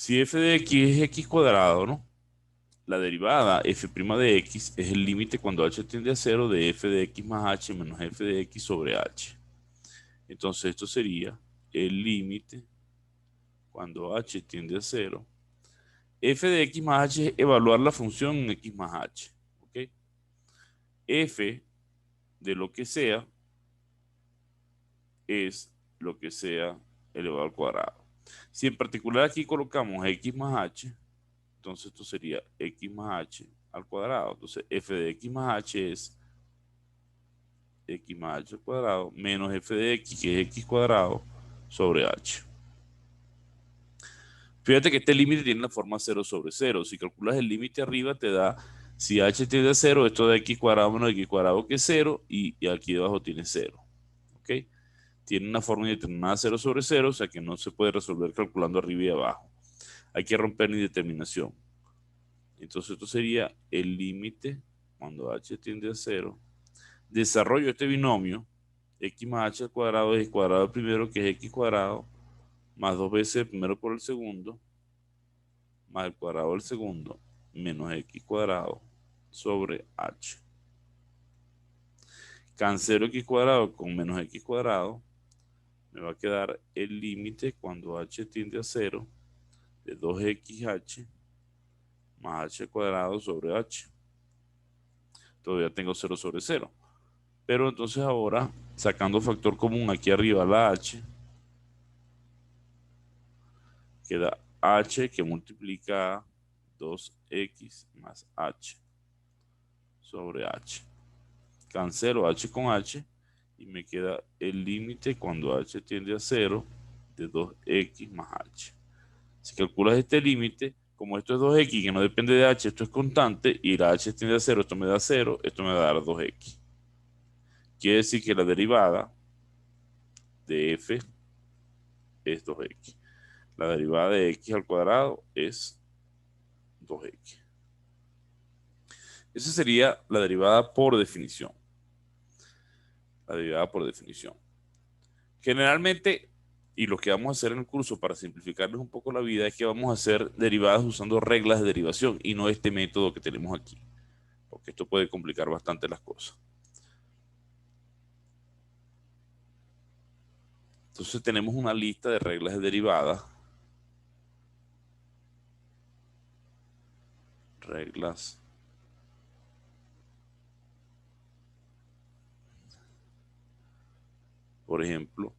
Si f de x es x cuadrado, ¿no? La derivada f' de x es el límite cuando h tiende a cero de f de x más h menos f de x sobre h. Entonces esto sería el límite cuando h tiende a cero. F de x más h es evaluar la función en x más h. ¿Ok? F de lo que sea es lo que sea elevado al cuadrado. Si en particular aquí colocamos x más h, entonces esto sería x más h al cuadrado. Entonces f de x más h es x más h al cuadrado menos f de x, que es x cuadrado, sobre h. Fíjate que este límite tiene la forma 0 sobre 0. Si calculas el límite arriba, te da, si h tiende a 0, esto de x cuadrado menos x cuadrado, que es 0, y aquí debajo tiene 0. ¿Ok? Tiene una forma indeterminada 0 sobre 0, o sea que no se puede resolver calculando arriba y abajo. Hay que romper la indeterminación. Entonces esto sería el límite cuando h tiende a 0. Desarrollo este binomio, x más h al cuadrado es x cuadrado primero, que es x cuadrado, más 2 veces el primero por el segundo, más el cuadrado del segundo, menos x cuadrado sobre h. Cancelo x cuadrado con menos x cuadrado, me va a quedar el límite cuando h tiende a 0 de 2xh más h cuadrado sobre h. Todavía tengo 0 sobre 0. Pero entonces ahora, sacando factor común aquí arriba la h, queda h que multiplica 2x más h sobre h. Cancelo h con h y me queda el límite cuando h tiende a 0 de 2x más h. Si calculas este límite, como esto es 2x que no depende de h, esto es constante, y la h tiende a 0, esto me da 0, esto me va a dar 2x. Quiere decir que la derivada de f es 2x. La derivada de x al cuadrado es 2x. Esa sería la derivada por definición. La derivada por definición. Generalmente, y lo que vamos a hacer en el curso para simplificarles un poco la vida, es que vamos a hacer derivadas usando reglas de derivación y no este método que tenemos aquí, porque esto puede complicar bastante las cosas. Entonces tenemos una lista de reglas de derivadas. Reglas. Por ejemplo,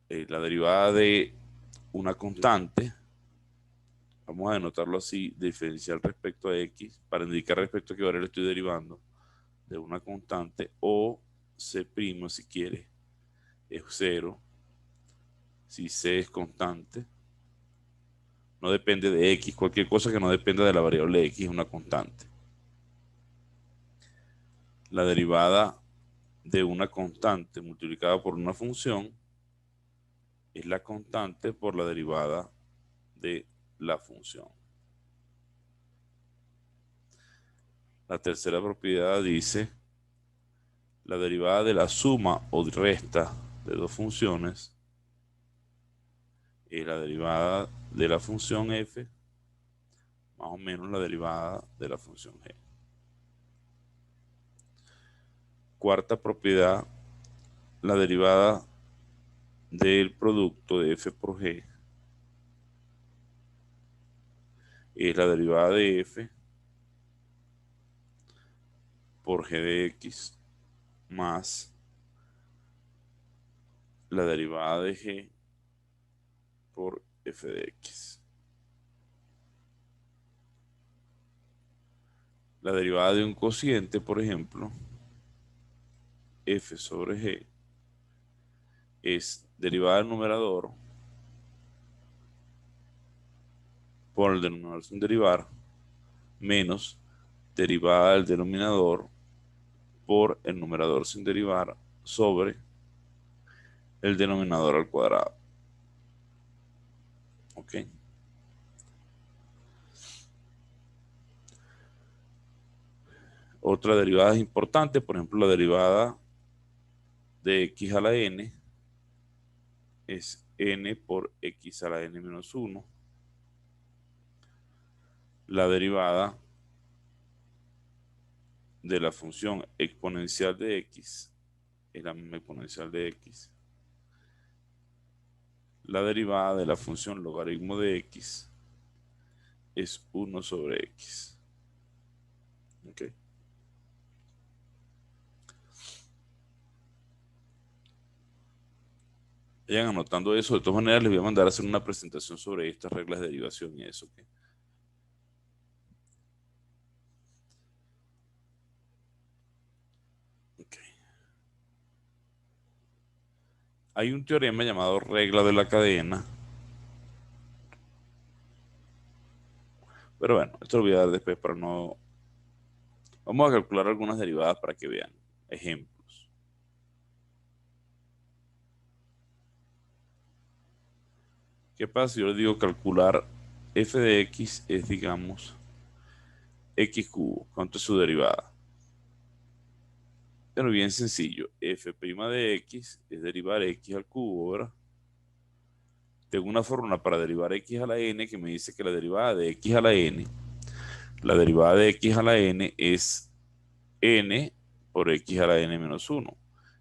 la derivada de una constante, vamos a denotarlo así, diferencial respecto a x, para indicar respecto a qué variable estoy derivando, de una constante, o c' si quiere, es 0, si c es constante, no depende de x, cualquier cosa que no dependa de la variable x es una constante. La derivada de una constante multiplicada por una función es la constante por la derivada de la función. La tercera propiedad dice: la derivada de la suma o resta de dos funciones es la derivada de la función f más o menos la derivada de la función g. Cuarta propiedad: la derivada del producto de f por g es la derivada de f por g de x más la derivada de g por f de x. La derivada de un cociente, por ejemplo, f sobre g, es derivada del numerador por el denominador sin derivar menos derivada del denominador por el numerador sin derivar sobre el denominador al cuadrado. ¿Ok? Otra derivada importante, por ejemplo, la derivada de x a la n es n por x a la n menos 1 la derivada de la función exponencial de x es la misma exponencial de x. La derivada de la función logaritmo de x es 1 sobre x. ¿Ok? Vayan anotando eso. De todas maneras, les voy a mandar a hacer una presentación sobre estas reglas de derivación y eso. ¿Ok? Ok. Hay un teorema llamado regla de la cadena. Pero bueno, esto lo voy a dar después para no... Vamos a calcular algunas derivadas para que vean ejemplos. ¿Qué pasa si yo le digo calcular f de x es, digamos, x cubo? ¿Cuánto es su derivada? Pero bien sencillo. F' de x es derivar x al cubo, ¿verdad? Tengo una fórmula para derivar x a la n que me dice que la derivada de x a la n, la derivada de x a la n es n por x a la n menos 1.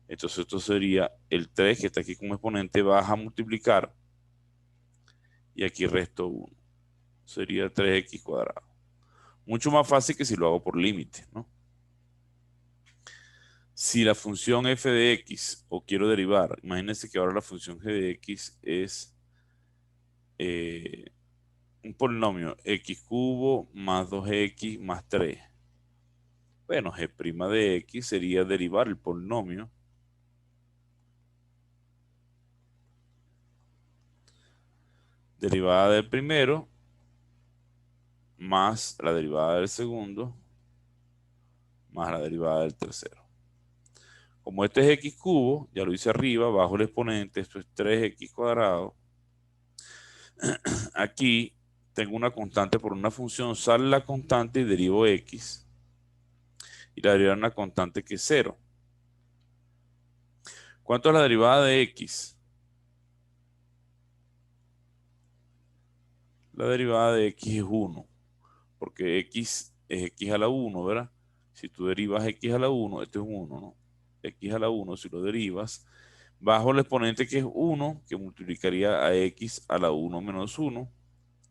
Entonces esto sería el 3 que está aquí como exponente, baja a multiplicar y aquí resto 1. Sería 3x cuadrado. Mucho más fácil que si lo hago por límite, ¿no? Si la función f de x, o quiero derivar, imagínense que ahora la función g de x es eh, un polinomio x cubo más 2x más 3. Bueno, g' de x sería derivar el polinomio derivada del primero más la derivada del segundo más la derivada del tercero. Como este es x cubo, ya lo hice arriba, bajo el exponente, esto es 3x cuadrado. Aquí tengo una constante por una función, sale la constante y derivo x. Y la derivada de una constante que es 0. ¿Cuánto es la derivada de x? La derivada de x es 1, porque x es x a la 1, ¿verdad? Si tú derivas x a la 1, esto es 1, ¿no? X a la 1, si lo derivas, bajo el exponente que es 1, que multiplicaría a x a la 1 menos 1,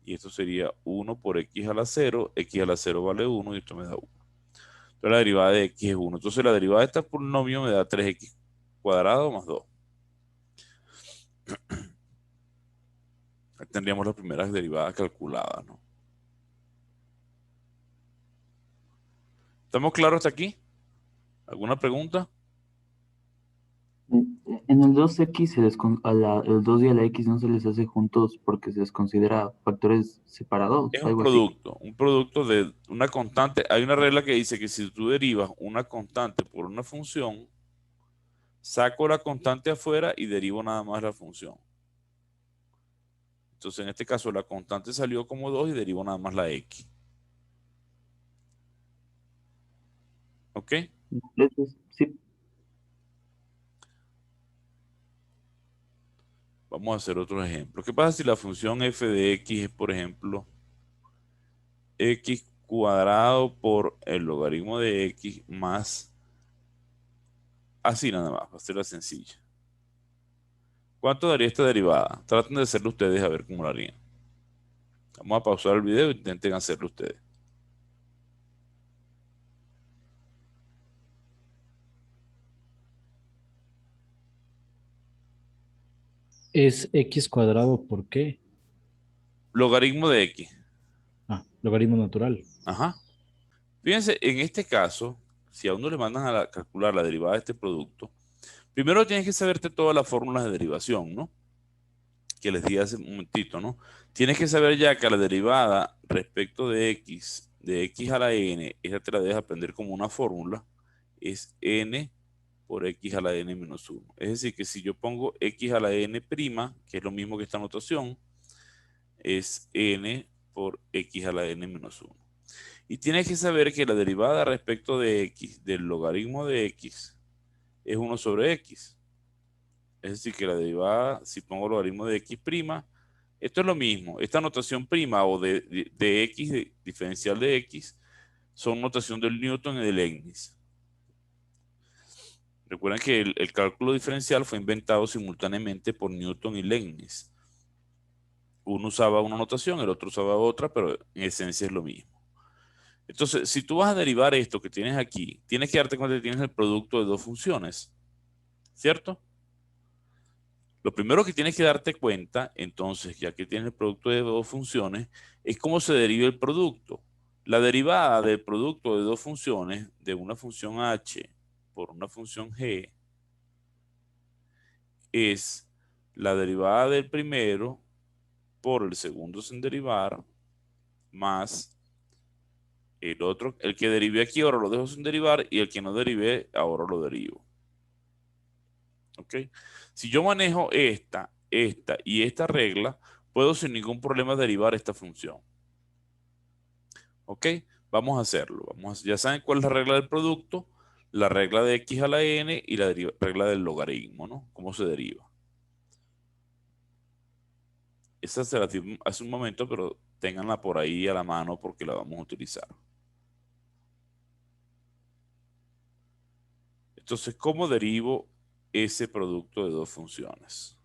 y esto sería 1 por x a la 0, x a la 0 vale 1, y esto me da 1. Entonces la derivada de x es 1. Entonces la derivada de este polinomio me da 3x cuadrado más 2. Ahí tendríamos las primeras derivadas calculadas, ¿no? ¿Estamos claros hasta aquí? ¿Alguna pregunta? En el 2x el 2 y a la x no se les hace juntos porque se les considera factores separados, Es algo así. un producto de una constante. Hay una regla que dice que si tú derivas una constante por una función, saco la constante afuera y derivo nada más la función. Entonces, en este caso, la constante salió como 2 y derivo nada más la x. ¿Ok? Entonces, sí, Vamos a hacer otro ejemplo. ¿Qué pasa si la función f de x es, por ejemplo, x cuadrado por el logaritmo de x más, así nada más, para hacerla sencilla? ¿Cuánto daría esta derivada? Traten de hacerlo ustedes a ver cómo lo harían. Vamos a pausar el video e intenten hacerlo ustedes. Es x cuadrado por qué. Logaritmo de x. Ah, logaritmo natural. Ajá. Fíjense, en este caso, si a uno le mandan a calcular la derivada de este producto, primero tienes que saberte todas las fórmulas de derivación, ¿no? Que les di hace un momentito, ¿no? Tienes que saber ya que la derivada respecto de x a la n, esa te la debes aprender como una fórmula, es n por x a la n menos 1. Es decir, que si yo pongo x a la n prima, que es lo mismo que esta notación, es n por x a la n menos 1. Y tienes que saber que la derivada respecto de x, del logaritmo de x, es 1 sobre x. Es decir, que la derivada, si pongo logaritmo de x', Esto es lo mismo. Esta notación prima o de X, diferencial de X, son notación del Newton y del Leibniz. Recuerden que el cálculo diferencial fue inventado simultáneamente por Newton y Leibniz. Uno usaba una notación, el otro usaba otra, pero en esencia es lo mismo. Entonces, si tú vas a derivar esto que tienes aquí, tienes que darte cuenta que tienes el producto de dos funciones, ¿cierto? Lo primero que tienes que darte cuenta, entonces, ya que tienes el producto de dos funciones, es cómo se deriva el producto. La derivada del producto de dos funciones, de una función h por una función g, es la derivada del primero por el segundo sin derivar, más el otro, el que derivé aquí ahora lo dejo sin derivar y el que no derivé ahora lo derivo. ¿Ok? Si yo manejo esta y esta regla, puedo sin ningún problema derivar esta función. ¿Ok? Vamos a hacerlo. Ya saben cuál es la regla del producto, la regla de x a la n y la regla del logaritmo, ¿no? ¿Cómo se deriva? Esa se la di hace un momento, pero ténganla por ahí a la mano porque la vamos a utilizar. Entonces, ¿cómo derivo ese producto de dos funciones?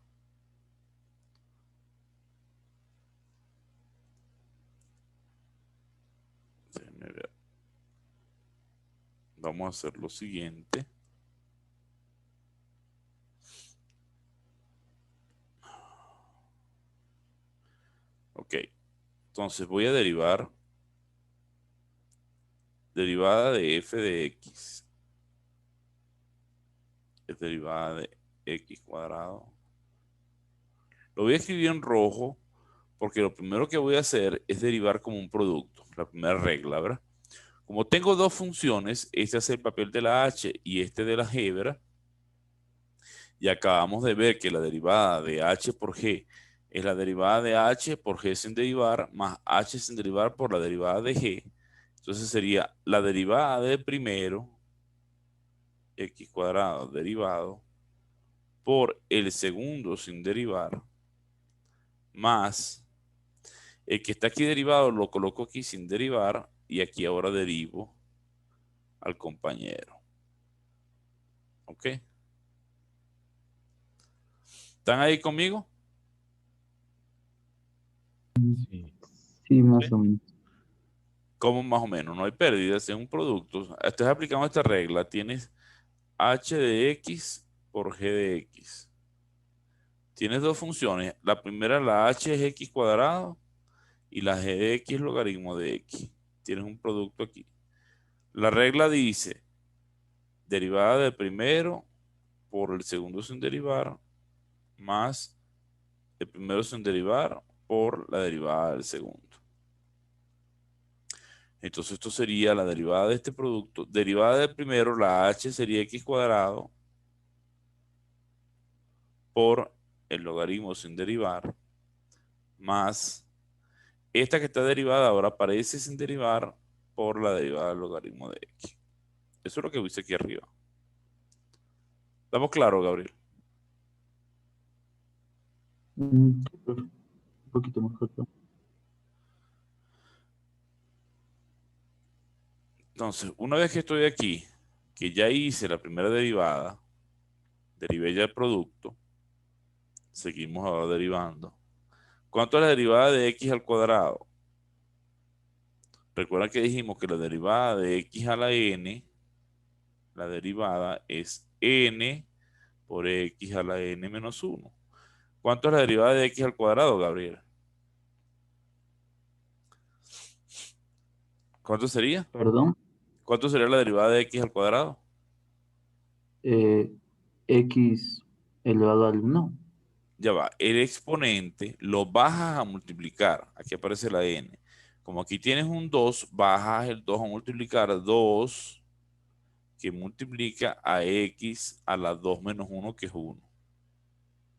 Vamos a hacer lo siguiente. Ok, entonces voy a derivar derivada de f de x. Es derivada de x cuadrado. Lo voy a escribir en rojo porque lo primero que voy a hacer es derivar como un producto. La primera regla, ¿verdad? Como tengo dos funciones, este es el papel de la h y este de la g, ¿verdad? Y acabamos de ver que la derivada de h por g es la derivada de h por g sin derivar más h sin derivar por la derivada de g. Entonces sería la derivada del primero, x cuadrado derivado, por el segundo sin derivar, más el que está aquí derivado lo coloco aquí sin derivar y aquí ahora derivo al compañero. ¿Ok? ¿Están ahí conmigo? Sí. Sí, más ¿Sí? o menos. ¿Cómo más o menos? No hay pérdidas en un producto. Estás aplicando esta regla. Tienes h de x por g de x. Tienes dos funciones. La primera, la h es x cuadrado y la g de x es logaritmo de x. Tienes un producto aquí. La regla dice derivada del primero por el segundo sin derivar más el primero sin derivar por la derivada del segundo. Entonces esto sería la derivada de este producto. Derivada del primero, la h sería x cuadrado por el logaritmo sin derivar más esta que está derivada ahora aparece sin derivar por la derivada del logaritmo de x. Eso es lo que dice aquí arriba. ¿Estamos claros, Gabriel? Sí, profe, un poquito mejor, ¿no? Entonces, una vez que estoy aquí, que ya hice la primera derivada, derivé ya el producto, seguimos ahora derivando. ¿Cuánto es la derivada de x al cuadrado? Recuerda que dijimos que la derivada de x a la n, la derivada es n por x a la n menos 1. ¿Cuánto es la derivada de x al cuadrado, Gabriel? ¿Cuánto sería? Perdón, ¿Cuánto sería la derivada de x al cuadrado? eh, x elevado al 1. Ya va, el exponente lo bajas a multiplicar. Aquí aparece la n. Como aquí tienes un 2, bajas el 2 a multiplicar 2 que multiplica a x a la 2 menos 1 que es 1.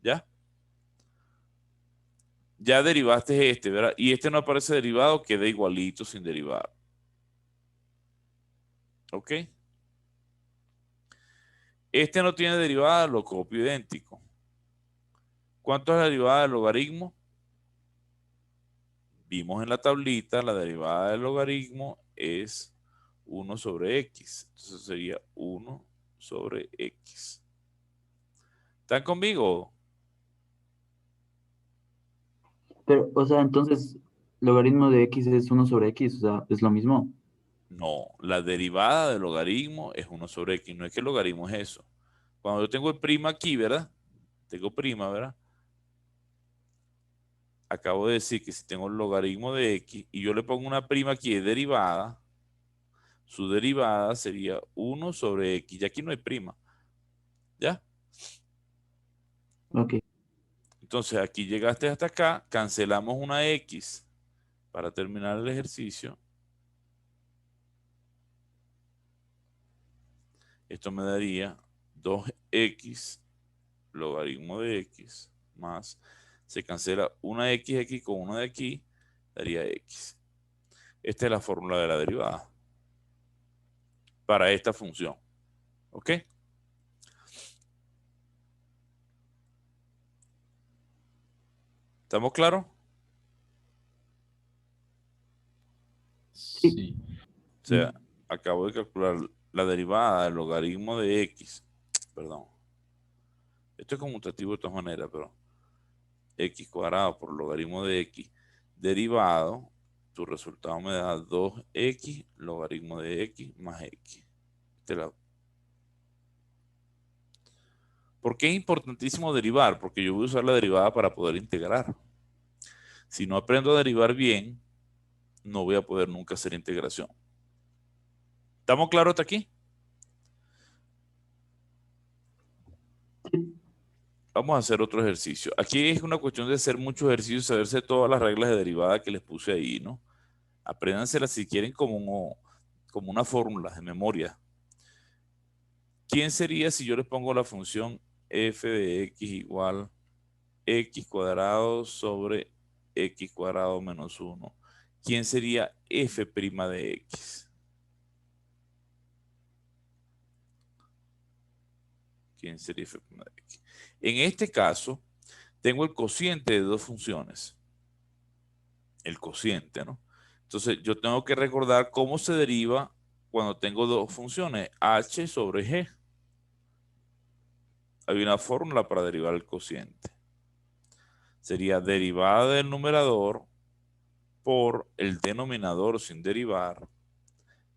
¿Ya? Ya derivaste este, ¿verdad? Y este no aparece derivado, queda igualito sin derivar. ¿Ok? Este no tiene derivada, lo copio idéntico. ¿Cuánto es la derivada del logaritmo? Vimos en la tablita la derivada del logaritmo es 1 sobre x. Entonces sería 1 sobre x. ¿Están conmigo? Pero, o sea, entonces, logaritmo de x es 1 sobre x, o sea, es lo mismo. No, la derivada del logaritmo es 1 sobre x. No es que el logaritmo es eso. Cuando yo tengo el prima aquí, ¿verdad? Tengo prima, ¿verdad? Acabo de decir que si tengo el logaritmo de x y yo le pongo una prima aquí de derivada, su derivada sería 1 sobre x. Y aquí no hay prima. ¿Ya? Ok. Entonces aquí llegaste hasta acá, cancelamos una x para terminar el ejercicio. Esto me daría 2x logaritmo de x más, se cancela una x con una de aquí, daría x. Esta es la fórmula de la derivada para esta función. ¿Ok? ¿Estamos claros? Sí. Sí. O sea, acabo de calcular la derivada del logaritmo de x. Perdón. Esto es conmutativo de todas maneras, pero x cuadrado por logaritmo de x derivado, tu resultado me da 2x logaritmo de x más x. ¿Por qué es importantísimo derivar? Porque yo voy a usar la derivada para poder integrar. Si no aprendo a derivar bien, no voy a poder nunca hacer integración. ¿Estamos claros hasta aquí? Vamos a hacer otro ejercicio. Aquí es una cuestión de hacer muchos ejercicios, saberse todas las reglas de derivada que les puse ahí, ¿no? Apréndanselas si quieren como una fórmula de memoria. ¿Quién sería si yo les pongo la función f de x igual x cuadrado sobre x cuadrado menos 1? ¿Quién sería f' de x? ¿Quién sería f' de x? En este caso, tengo el cociente de dos funciones. El cociente, ¿no? Entonces, yo tengo que recordar cómo se deriva cuando tengo dos funciones, h sobre g. Hay una fórmula para derivar el cociente. Sería derivada del numerador por el denominador sin derivar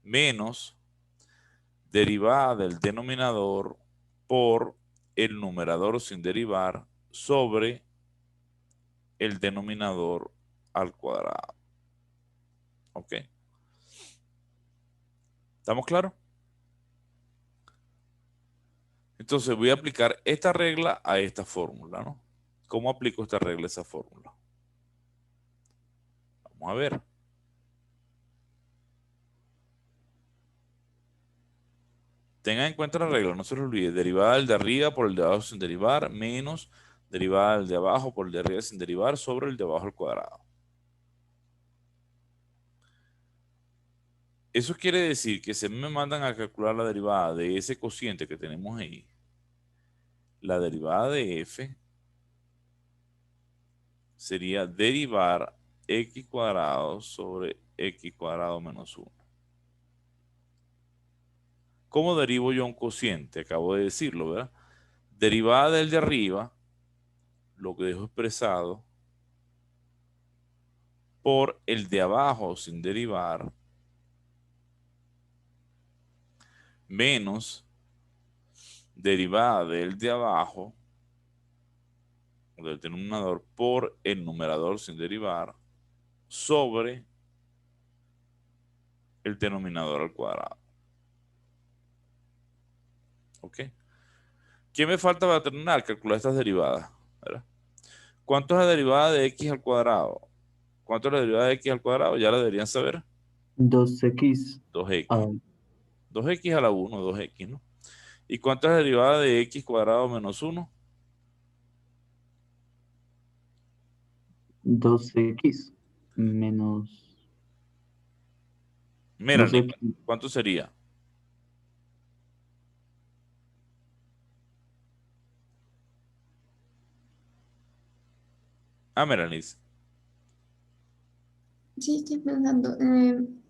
menos derivada del denominador por el numerador sin derivar sobre el denominador al cuadrado. ¿Ok? ¿Estamos claros? Entonces voy a aplicar esta regla a esta fórmula, ¿no? ¿Cómo aplico esta regla a esa fórmula? Vamos a ver. Tengan en cuenta la regla, no se lo olvide. Derivada del de arriba por el de abajo sin derivar, menos derivada del de abajo por el de arriba sin derivar sobre el de abajo al cuadrado. Eso quiere decir que si me mandan a calcular la derivada de ese cociente que tenemos ahí, la derivada de f sería derivar x cuadrado sobre x cuadrado menos 1. ¿Cómo derivo yo un cociente? Acabo de decirlo, ¿verdad? Derivada del de arriba, lo que dejo expresado, por el de abajo sin derivar, menos derivada del de abajo, del denominador, por el numerador sin derivar, sobre el denominador al cuadrado. ¿Ok? ¿Qué me falta para terminar? Calcular estas derivadas. ¿Verdad? ¿Cuánto es la derivada de x al cuadrado? ¿Cuánto es la derivada de x al cuadrado? Ya la deberían saber. 2x. 2x. Ah, 2x a la 1, 2x, ¿no? ¿Y cuánto es la derivada de x cuadrado menos 1? 2x menos Mira, 2x. ¿cuánto sería? Ah, mira, Liz. Sí, estoy pensando.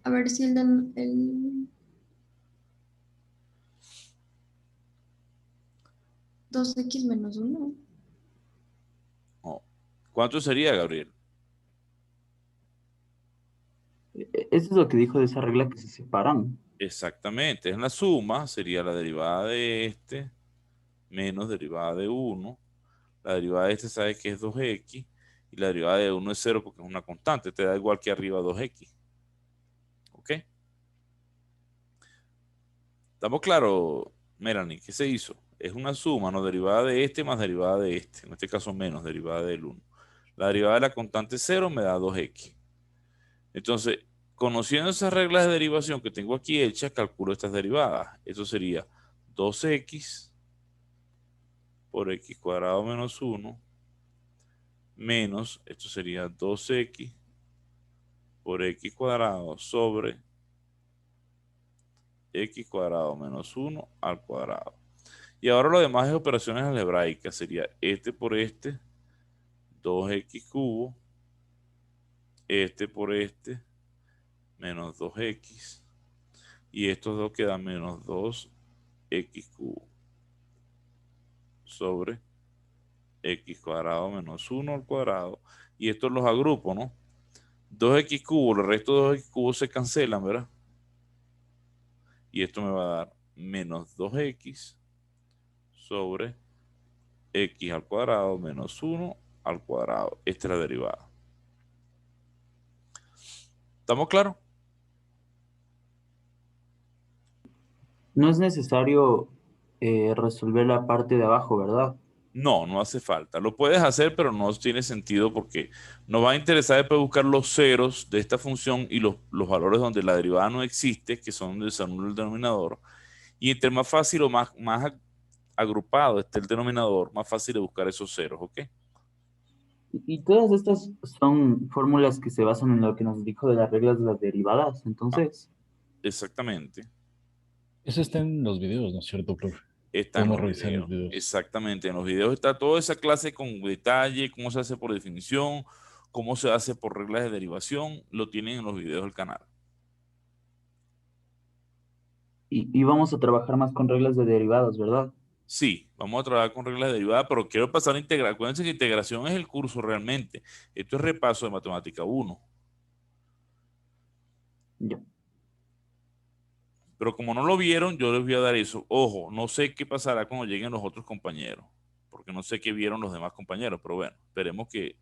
A ver si el 2x menos 1. Oh. ¿Cuánto sería, Gabriel? Eso es lo que dijo de esa regla que se separan. Exactamente, es la suma, sería la derivada de este menos derivada de uno. La derivada de este sabe que es 2x y la derivada de uno es cero porque es una constante, te da igual que arriba 2x. ¿Ok? ¿Estamos claros, Melanie? ¿Qué se hizo? Es una suma, ¿no? Derivada de este más derivada de este. En este caso menos derivada del uno. La derivada de la constante cero me da 2x. Entonces, conociendo esas reglas de derivación que tengo aquí hechas, calculo estas derivadas. Eso sería 2x por x cuadrado menos 1 menos, esto sería 2x por x cuadrado sobre x cuadrado menos 1 al cuadrado. Y ahora lo demás es operaciones algebraicas. Sería este por este, 2x cubo, este por este, menos 2x. Y estos dos quedan menos 2x cubo sobre x cuadrado menos 1 al cuadrado. Y estos los agrupo, ¿no? 2x cubo, el resto de 2x cubo se cancelan, ¿verdad? Y esto me va a dar menos 2x sobre x al cuadrado menos 1 al cuadrado. Esta es la derivada. ¿Estamos claros? No es necesario resolver la parte de abajo, ¿verdad? No, no hace falta. Lo puedes hacer, pero no tiene sentido porque nos va a interesar después buscar los ceros de esta función y los valores donde la derivada no existe, que son donde se anula el denominador. Y entre más fácil o más agrupado esté el denominador, más fácil de buscar esos ceros, ¿ok? Y todas estas son fórmulas que se basan en lo que nos dijo de las reglas de las derivadas. Ah, Entonces, exactamente. Eso está en los videos, ¿no es cierto, profe? Está en Podemos los revisar en videos. los videos. Exactamente. En los videos está toda esa clase con detalle, cómo se hace por definición, cómo se hace por reglas de derivación. Lo tienen en los videos del canal. y vamos a trabajar más con reglas de derivadas, ¿verdad? Sí, vamos a trabajar con reglas de derivada, pero quiero pasar a integrar. Acuérdense que integración es el curso realmente. Esto es repaso de matemática 1. Ya. Pero como no lo vieron, yo les voy a dar eso. Ojo, no sé qué pasará cuando lleguen los otros compañeros, porque no sé qué vieron los demás compañeros, pero bueno, esperemos que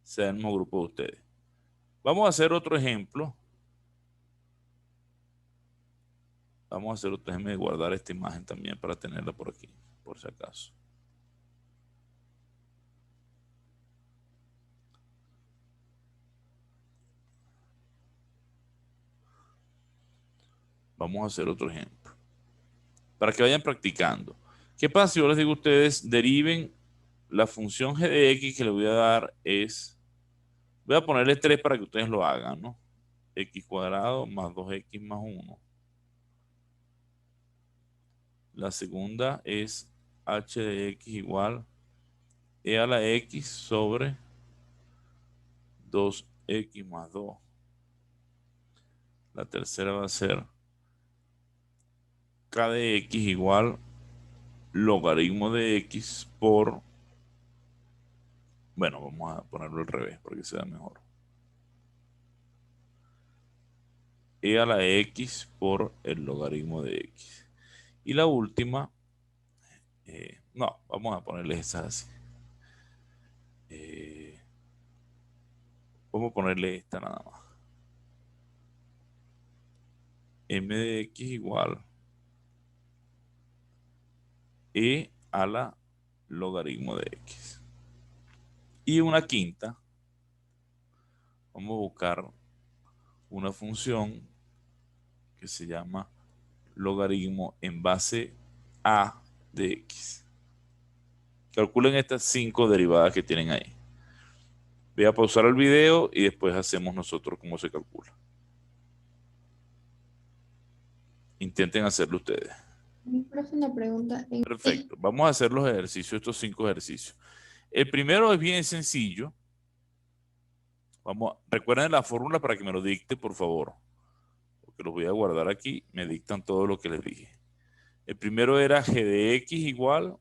sea el mismo grupo de ustedes. Vamos a hacer otro ejemplo. Vamos a hacer otro. Déjenme guardar esta imagen también para tenerla por aquí, por si acaso. Vamos a hacer otro ejemplo. Para que vayan practicando. ¿Qué pasa si yo les digo a ustedes deriven la función g de x que le voy a dar es, voy a ponerle 3 para que ustedes lo hagan, ¿no? X cuadrado más 2x más 1. La segunda es h de x igual e a la x sobre 2x más 2. La tercera va a ser k de x igual logaritmo de x por, bueno, vamos a ponerlo al revés para que sea mejor. E a la x por el logaritmo de x. Y la última, no, vamos a ponerle esa así. Eh, vamos a ponerle esta nada más. M de x igual e a la logaritmo de x. Y una quinta, vamos a buscar una función que se llama logaritmo en base a de x. Calculen estas 5 derivadas que tienen ahí. Voy a pausar el video y después hacemos nosotros cómo se calcula. Intenten hacerlo ustedes. Mi profe, una pregunta. Perfecto. Vamos a hacer los ejercicios, estos 5 ejercicios. El primero es bien sencillo. Recuerden la fórmula para que me lo dicte, por favor. Porque los voy a guardar aquí. Me dictan todo lo que les dije. El primero era g de x igual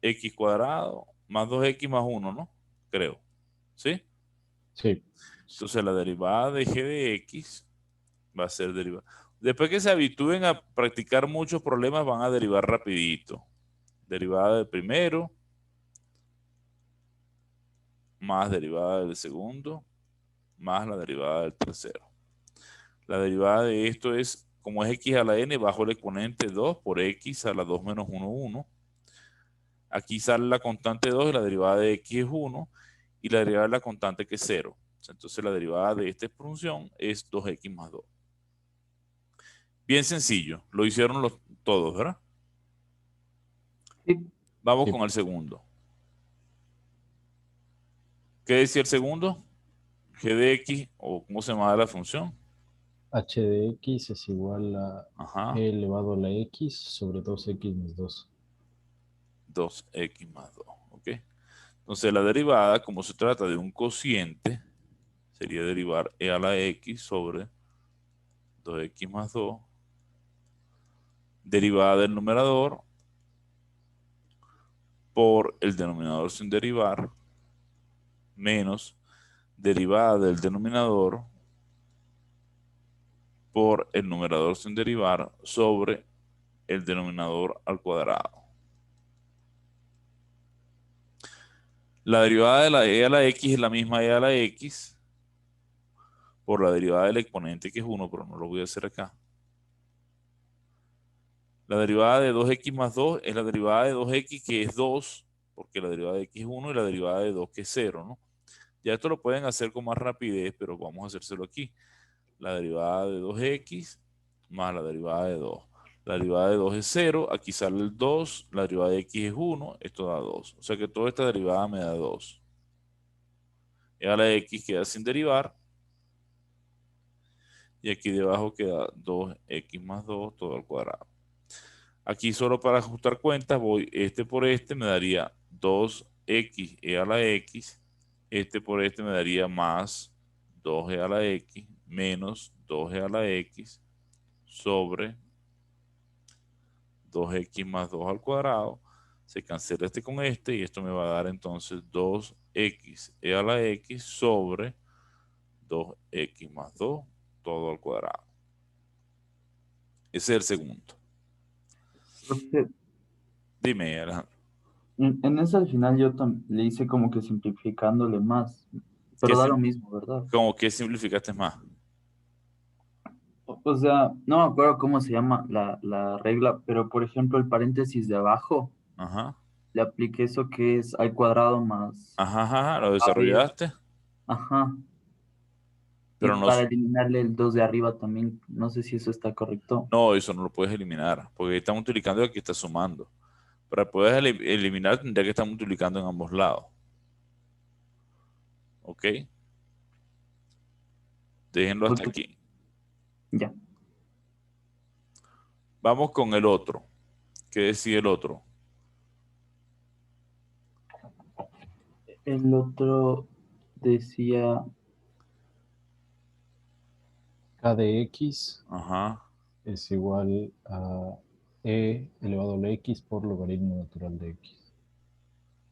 x cuadrado más 2x más 1, ¿no? Creo. ¿Sí? Sí. Entonces la derivada de g de x va a ser derivada. Después que se habitúen a practicar muchos problemas, van a derivar rapidito. Derivada del primero más derivada del segundo más la derivada del tercero. La derivada de esto es, como es x a la n, bajo el exponente 2 por x a la 2 menos 1, 1. Aquí sale la constante 2 y la derivada de x es 1 y la derivada de la constante que es 0. Entonces la derivada de esta función es 2x más 2. Bien sencillo, lo hicieron todos, ¿verdad? Sí. Vamos Sí. con el segundo. ¿Qué decía el segundo? G de x, o ¿cómo se llama la función? H de x es igual a Ajá, e elevado a la x sobre 2x más 2. 2x más 2, ¿ok? Entonces la derivada, como se trata de un cociente, sería derivar e a la x sobre 2x más 2, derivada del numerador por el denominador sin derivar, menos derivada del denominador por el numerador sin derivar sobre el denominador al cuadrado. La derivada de la e a la x es la misma e a la x por la derivada del exponente que es 1, pero no lo voy a hacer acá. La derivada de 2x más 2 es la derivada de 2x que es 2, porque la derivada de x es 1 y la derivada de 2 que es 0, ¿no? Ya esto lo pueden hacer con más rapidez, pero vamos a hacérselo aquí. La derivada de 2x más la derivada de 2. La derivada de 2 es 0, aquí sale el 2, la derivada de x es 1, esto da 2. O sea que toda esta derivada me da 2. Y a la x queda sin derivar. Y aquí debajo queda 2x más 2 todo al cuadrado. Aquí solo para ajustar cuentas voy este por este, me daría 2x e a la x. Este por este me daría más 2e a la x menos 2e a la x sobre 2x más 2 al cuadrado. Se cancela este con este y esto me va a dar entonces 2x e a la x sobre 2x más 2 todo al cuadrado. Ese es el segundo. Porque Dime, Alejandro. en ese al final yo le hice como que simplificándole más, ¿Qué pero da lo sim- mismo, ¿verdad? ¿Cómo que simplificaste más? O sea, no me acuerdo cómo se llama la regla, pero por ejemplo el paréntesis de abajo, Ajá. le apliqué eso que es al cuadrado más Ajá, ajá, lo AB. desarrollaste, Ajá. Y pero no, para eliminarle el 2 de arriba también, no sé si eso está correcto. no, eso no lo puedes eliminar, porque estamos multiplicando y aquí está sumando. Para poder eliminar tendría que estar multiplicando en ambos lados. ¿Ok? Déjenlo hasta Porque, aquí. ya. Vamos con el otro. ¿Qué decía el otro? El otro decía, K de x Ajá. es igual a e elevado a la x por logaritmo natural de x.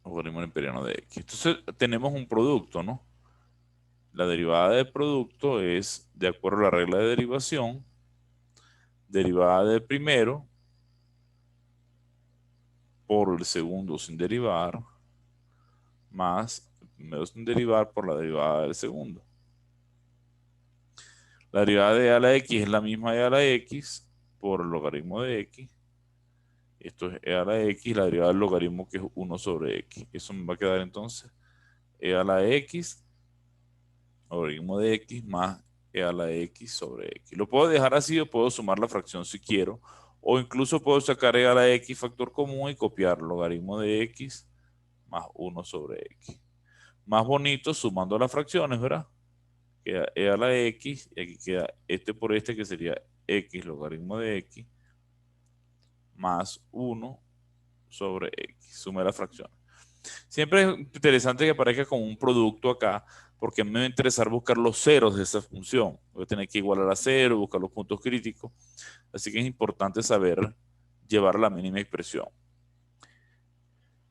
Logaritmo imperiano de x. Entonces tenemos un producto, ¿no? La derivada del producto es, de acuerdo a la regla de derivación, derivada del primero por el segundo sin derivar, más el primero sin derivar por la derivada del segundo. La derivada de e a la x es la misma de a la x por el logaritmo de x. Esto es e a la x, la derivada del logaritmo que es 1 sobre x. Eso me va a quedar entonces e a la x, logaritmo de x más e a la x sobre x. Lo puedo dejar así o puedo sumar la fracción si quiero. O incluso puedo sacar e a la x factor común y copiar logaritmo de x más 1 sobre x. Más bonito sumando las fracciones, ¿verdad? Queda e a la x y aquí queda este por este que sería x logaritmo de x más 1 sobre x. Sume las fracciones. Siempre es interesante que aparezca como un producto acá porque me va a interesar buscar los ceros de esa función. Voy a tener que igualar a 0, buscar los puntos críticos. Así que es importante saber llevar la mínima expresión.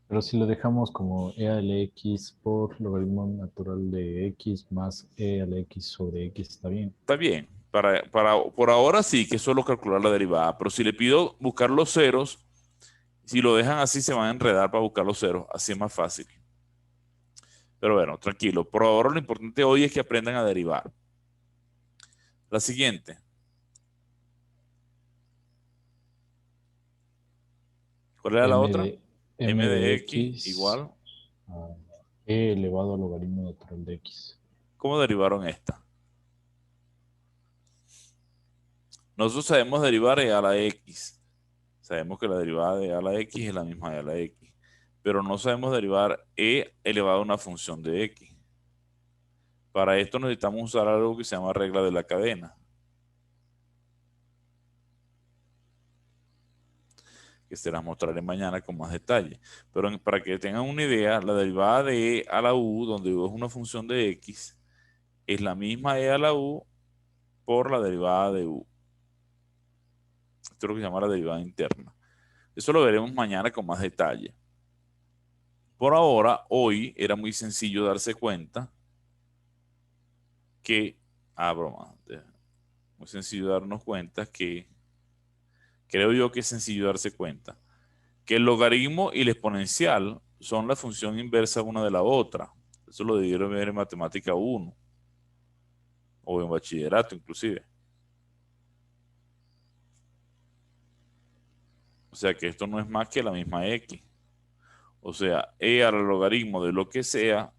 Pero si lo dejamos como e a la x por logaritmo natural de x más e a la x sobre x, ¿está bien? Está bien. Por ahora sí, que es solo calcular la derivada. Pero si le pido buscar los ceros, si lo dejan así se van a enredar para buscar los ceros. Así es más fácil. Pero bueno, tranquilo. Por ahora lo importante hoy es que aprendan a derivar. La siguiente. ¿Cuál era la otra? M de X igual. a e elevado al logaritmo natural de x. ¿Cómo derivaron esta? Nosotros sabemos derivar e a la X. Sabemos que la derivada de a la X es la misma de a la X. Pero no sabemos derivar e elevado a una función de X. Para esto necesitamos usar algo que se llama regla de la cadena. Que se las mostraré mañana con más detalle. Pero para que tengan una idea, la derivada de e a la u, donde u es una función de X, es la misma e a la u por la derivada de u. Esto es lo que se llama la derivada interna. Eso lo veremos mañana con más detalle. Por ahora, hoy era muy sencillo darse cuenta que, muy sencillo darnos cuenta que, creo yo que es sencillo darse cuenta, que el logaritmo y la exponencial son la función inversa una de la otra. Eso lo debieron ver en matemática 1 o en bachillerato inclusive. O sea que esto no es más que la misma X. O sea, e al logaritmo de lo que sea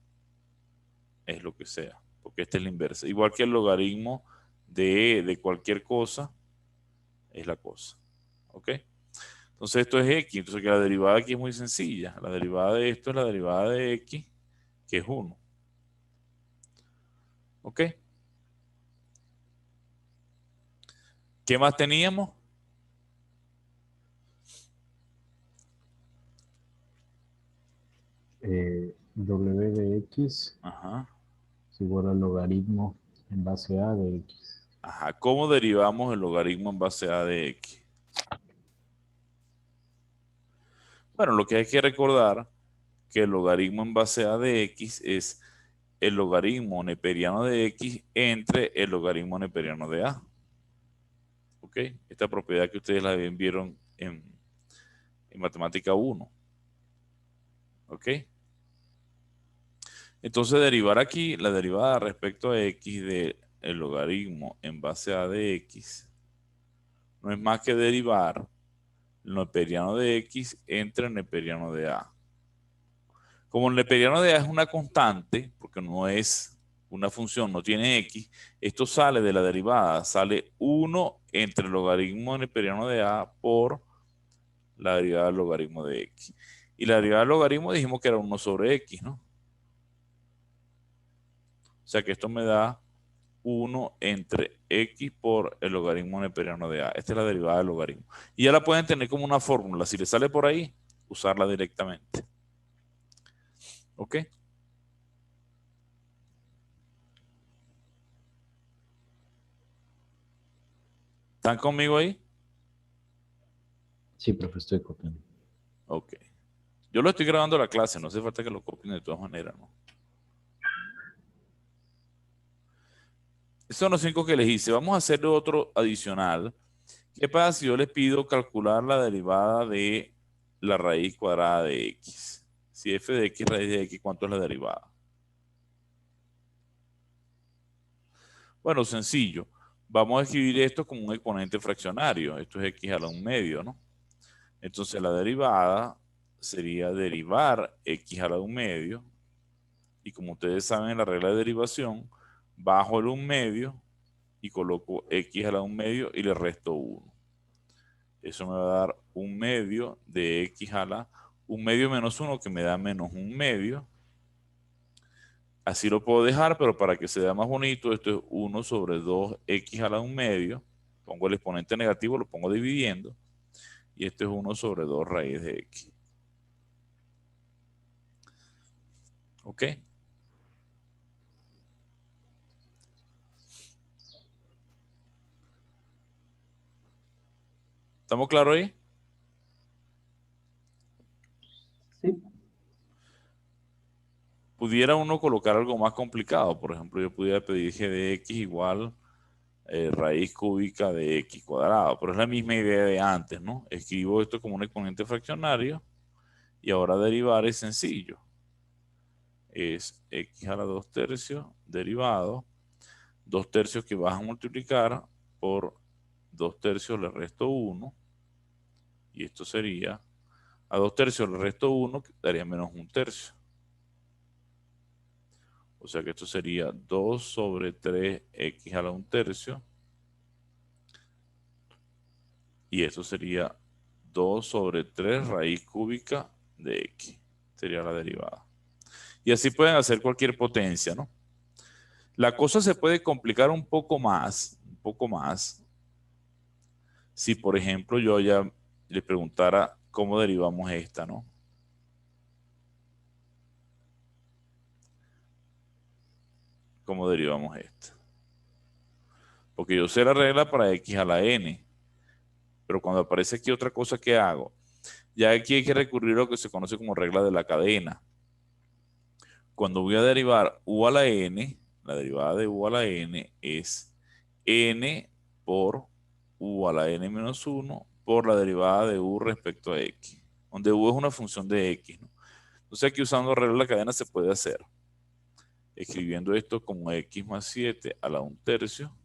es lo que sea, porque esta es la inversa. Igual que el logaritmo de e de cualquier cosa es la cosa. ¿Ok? Entonces esto es X. Entonces que la derivada aquí es muy sencilla. La derivada de esto es la derivada de X, que es 1. ¿Ok? ¿Qué más teníamos? W de x Ajá. es igual al logaritmo en base a de x. Ajá. ¿Cómo derivamos el logaritmo en base a de X? Bueno, lo que hay que recordar que el logaritmo en base a de X es el logaritmo neperiano de X entre el logaritmo neperiano de A. ¿Ok? Esta propiedad que ustedes la vieron en matemática 1. ¿Ok? Entonces derivar aquí la derivada respecto a X del logaritmo en base a de X no es más que derivar el neperiano de X entre el neperiano de A. Como el neperiano de A es una constante, porque no es una función, no tiene X, esto sale de la derivada, sale 1 entre el logaritmo neperiano de A por la derivada del logaritmo de X. Y la derivada del logaritmo dijimos que era 1 sobre X, ¿no? O sea que esto me da 1 entre X por el logaritmo neperiano de A. Esta es la derivada del logaritmo. Y ya la pueden tener como una fórmula. Si le sale por ahí, usarla directamente. ¿Ok? ¿Están conmigo ahí? Sí, profe, estoy copiando. Ok. Yo lo estoy grabando la clase, no hace falta que lo copien de todas maneras, ¿no? Esos son los 5 que les hice. Vamos a hacerle otro adicional. ¿Qué pasa si yo les pido calcular la derivada de la raíz cuadrada de X? Si f de X raíz de X, ¿cuánto es la derivada? Bueno, sencillo. Vamos a escribir esto como un exponente fraccionario. Esto es X a la 1 medio, ¿no? Entonces la derivada sería derivar X a la 1 medio. Y como ustedes saben, en la regla de derivación, bajo el 1 medio y coloco X a la 1 medio y le resto 1. Eso me va a dar 1 medio de X a la 1 medio menos 1, que me da menos 1 medio. Así lo puedo dejar, pero para que se vea más bonito, esto es 1 sobre 2X a la 1 medio. Pongo el exponente negativo, lo pongo dividiendo. Y esto es 1 sobre 2 raíz de X. ¿Ok? ¿Estamos claros ahí? Sí. Pudiera uno colocar algo más complicado. Por ejemplo, yo pudiera pedir g de x igual raíz cúbica de x cuadrado, pero es la misma idea de antes, ¿no? Escribo esto como un exponente fraccionario y ahora derivar es sencillo. Es x a la 2 tercios derivado, 2 tercios que vas a multiplicar por 2 tercios le resto 1, y esto sería, a 2 tercios le resto 1, que daría menos 1 tercio. O sea que esto sería 2 sobre 3x a la 1 tercio. Y esto sería 2 sobre 3 raíz cúbica de x. Sería la derivada. Y así pueden hacer cualquier potencia, ¿no? La cosa se puede complicar un poco más, si por ejemplo yo ya le preguntara cómo derivamos esta, ¿no? ¿Cómo derivamos esta? Porque yo sé la regla para x a la n, pero cuando aparece aquí otra cosa que hago, ya aquí hay que recurrir a lo que se conoce como regla de la cadena. Cuando voy a derivar u a la n, la derivada de u a la n es n por u a la n menos 1 por la derivada de u respecto a x, donde u es una función de x, ¿no? Entonces aquí usando regla de la cadena se puede hacer, escribiendo esto como x más 7 a la 1 tercio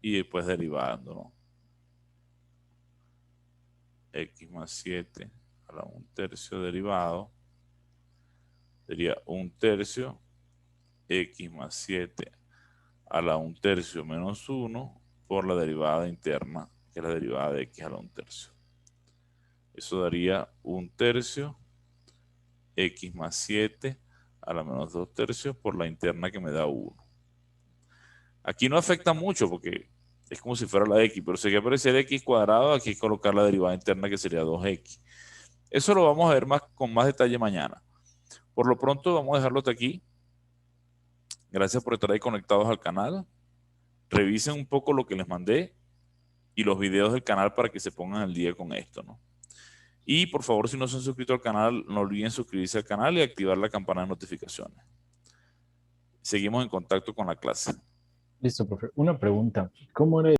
y después derivando, ¿no? X más 7 a la 1 tercio derivado sería 1 tercio x más 7 a la 1 tercio menos 1 por la derivada interna, que es la derivada de x a la 1 tercio. Eso daría 1 tercio x más 7 a la menos 2 tercios por la interna que me da 1. Aquí no afecta mucho porque es como si fuera la x, pero si hay que aparecer x cuadrado, aquí hay que colocar la derivada interna que sería 2x. Eso lo vamos a ver con más detalle mañana. Por lo pronto vamos a dejarlo hasta aquí. Gracias por estar ahí conectados al canal. Revisen un poco lo que les mandé y los videos del canal para que se pongan al día con esto, ¿no? Y por favor, si no se han suscrito al canal, no olviden suscribirse al canal y activar la campana de notificaciones. Seguimos en contacto con la clase. Listo, profe. Una pregunta. ¿Cómo era